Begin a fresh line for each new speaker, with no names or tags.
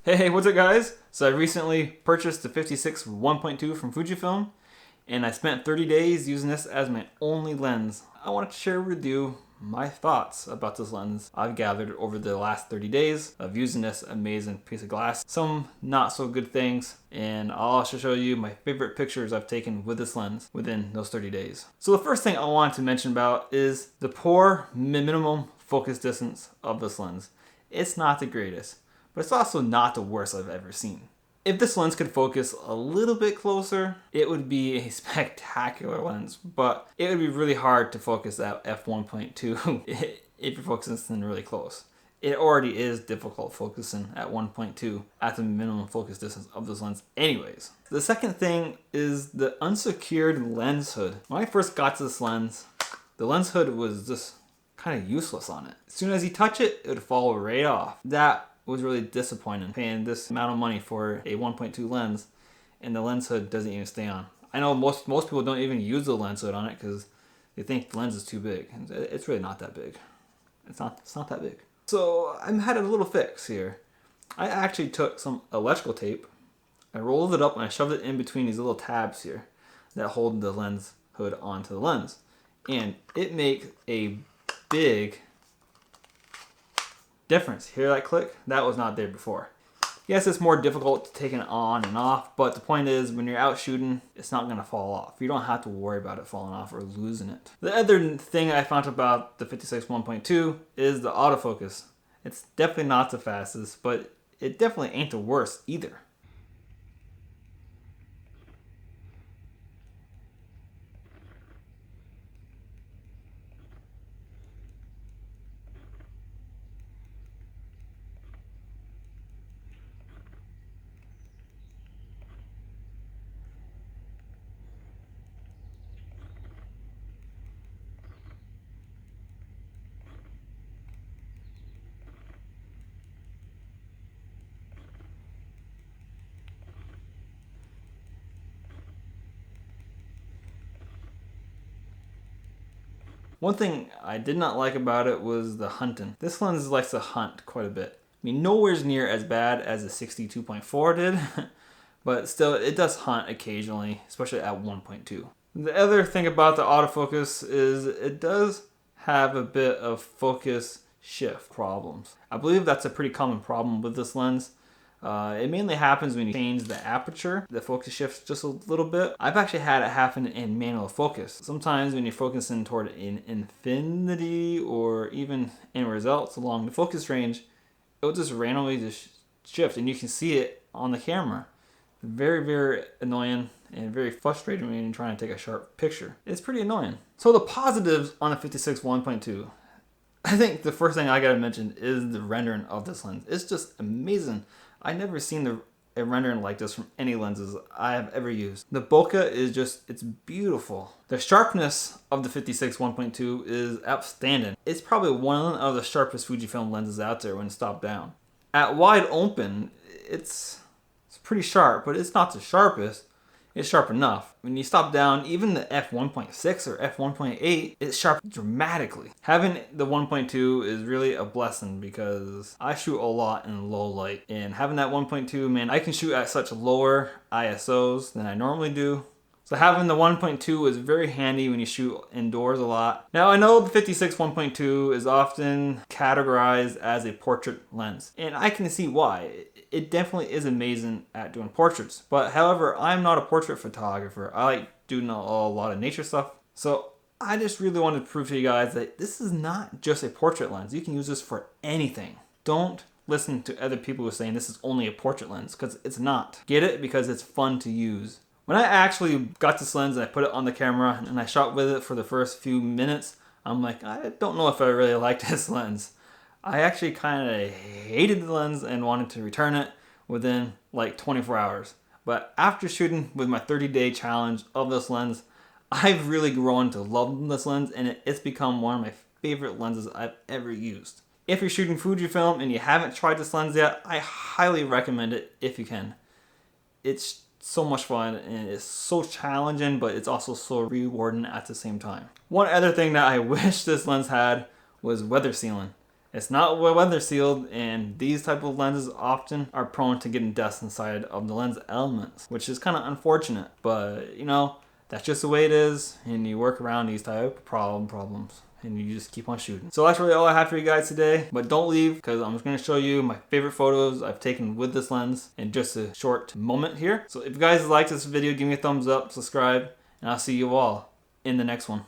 Hey, what's up guys? So I recently purchased the 56 1.2 from Fujifilm and I spent 30 days using this as my only lens. I wanted to share with you my thoughts about this lens I've gathered over the last 30 days of using this amazing piece of glass. Some not so good things, and I'll also show you my favorite pictures I've taken with this lens within those 30 days. So the first thing I wanted to mention about is the poor minimum focus distance of this lens. It's not the greatest, but it's also not the worst I've ever seen. If this lens could focus a little bit closer, it would be a spectacular lens, but it would be really hard to focus at f1.2 if you're focusing really close. It already is difficult focusing at 1.2 at the minimum focus distance of this lens anyways. The second thing is the unsecured lens hood. When I first got to this lens, the lens hood was just kind of useless on it. As soon as you touch it, it would fall right off. That was really disappointing, paying this amount of money for a 1.2 lens and the lens hood doesn't even stay on. I know most people don't even use the lens hood on it because they think the lens is too big. It's really not that big. It's not that big. So I had a little fix here. I actually took some electrical tape, I rolled it up and I shoved it in between these little tabs here that hold the lens hood onto the lens. And it makes a big difference. Hear that click? That was not there before. Yes, it's more difficult to take it on and off, but the point is when you're out shooting, it's not going to fall off. You don't have to worry about it falling off or losing it. The other thing I found about the 56 1.2 is the autofocus. It's definitely not the fastest, but it definitely ain't the worst either. One thing I did not like about it was the hunting. This lens likes to hunt quite a bit. I mean, nowhere near as bad as the 62.4 did, but still it does hunt occasionally, especially at 1.2. The other thing about the autofocus is it does have a bit of focus shift problems. I believe that's a pretty common problem with this lens. It mainly happens when you change the aperture. The focus shifts just a little bit. I've actually had it happen in manual focus. Sometimes when you're focusing toward an infinity or even in results along the focus range, it will just randomly just shift and you can see it on the camera. Very, very annoying and very frustrating when you're trying to take a sharp picture. It's pretty annoying. So the positives on the 56 1.2. I think the first thing I gotta mention is the rendering of this lens. It's just amazing. I've never seen a rendering like this from any lenses I have ever used. The bokeh is just, it's beautiful. The sharpness of the 56 1.2 is outstanding. It's probably one of the sharpest Fujifilm lenses out there when stopped down. At wide open, it's pretty sharp, but it's not the sharpest. It's sharp enough. When you stop down, even the f1.6 or f1.8, it's sharp dramatically. Having the 1.2 is really a blessing because I shoot a lot in low light. And having that 1.2, man, I can shoot at such lower ISOs than I normally do. So having the 1.2 is very handy when you shoot indoors a lot. Now I know the 56 1.2 is often categorized as a portrait lens, and I can see why. It definitely is amazing at doing portraits. But however, I'm not a portrait photographer. I like doing a lot of nature stuff. So I just really wanted to prove to you guys that this is not just a portrait lens. You can use this for anything. Don't listen to other people who are saying this is only a portrait lens, because it's not. Get it because it's fun to use. When I actually got this lens and I put it on the camera and I shot with it for the first few minutes, I'm like, I don't know if I really like this lens. I actually kind of hated the lens and wanted to return it within like 24 hours. But after shooting with my 30-day challenge of this lens, I've really grown to love this lens and it's become one of my favorite lenses I've ever used. If you're shooting Fujifilm and you haven't tried this lens yet, I highly recommend it if you can. It's so much fun and it's so challenging, but it's also so rewarding at the same time. One other thing that I wish this lens had was weather sealing. It's not weather sealed, and these type of lenses often are prone to getting dust inside of the lens elements, which is kind of unfortunate. But you know, that's just the way it is, and you work around these type of problems. And you just keep on shooting. So that's really all I have for you guys today. But don't leave, because I'm just going to show you my favorite photos I've taken with this lens in just a short moment here. So if you guys like this video, give me a thumbs up, subscribe, and I'll see you all in the next one.